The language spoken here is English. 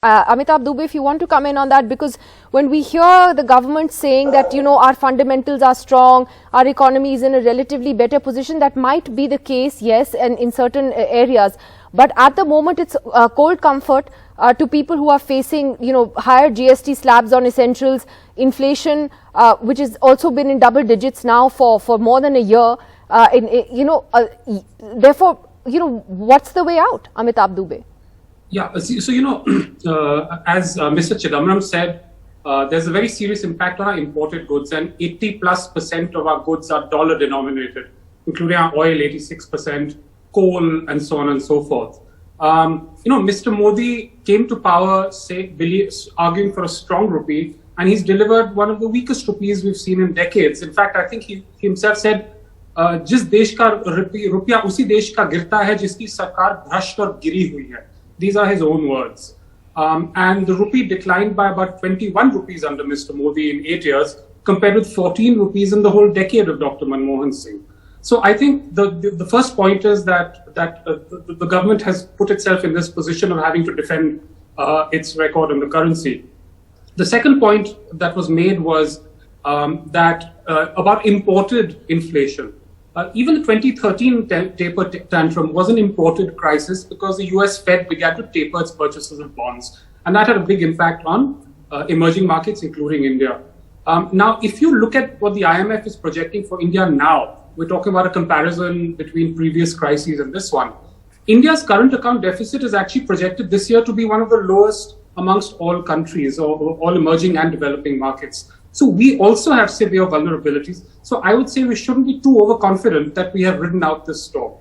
Amitabh Dubey, if you want to come in on that, because when we hear the government saying that, our fundamentals are strong, our economy is in a relatively better position, that might be the case, yes, and in certain areas. But at the moment, it's cold comfort to people who are facing, higher GST slabs on essentials, inflation, which has also been in double digits now for more than a year. Therefore, what's the way out, Amitabh Dubey? Yeah, so as Mr. Chidambaram said, there's a very serious impact on our imported goods, and 80+% of our goods are dollar denominated, including our oil, 86%, coal, and so on and so forth. Mr. Modi came to power, arguing for a strong rupee, and he's delivered one of the weakest rupees we've seen in decades. In fact, I think he himself said, "जिस देश का रुपया उसी देश का गिरता है जिसकी सरकार भ्रष्ट और गिरी हुई है." These are his own words. And the rupee declined by about 21 rupees under Mr. Modi in 8 years, compared with 14 rupees in the whole decade of Dr. Manmohan Singh. So I think the first point is that the government has put itself in this position of having to defend its record on the currency. The second point that was made was about imported inflation. Even the 2013 taper tantrum was an imported crisis because the US Fed began to taper its purchases of bonds. And that had a big impact on emerging markets, including India. Now, if you look at what the IMF is projecting for India now, we're talking about a comparison between previous crises and this one. India's current account deficit is actually projected this year to be one of the lowest amongst all countries, or all emerging and developing markets. So we also have severe vulnerabilities. So I would say we shouldn't be too overconfident that we have ridden out this storm.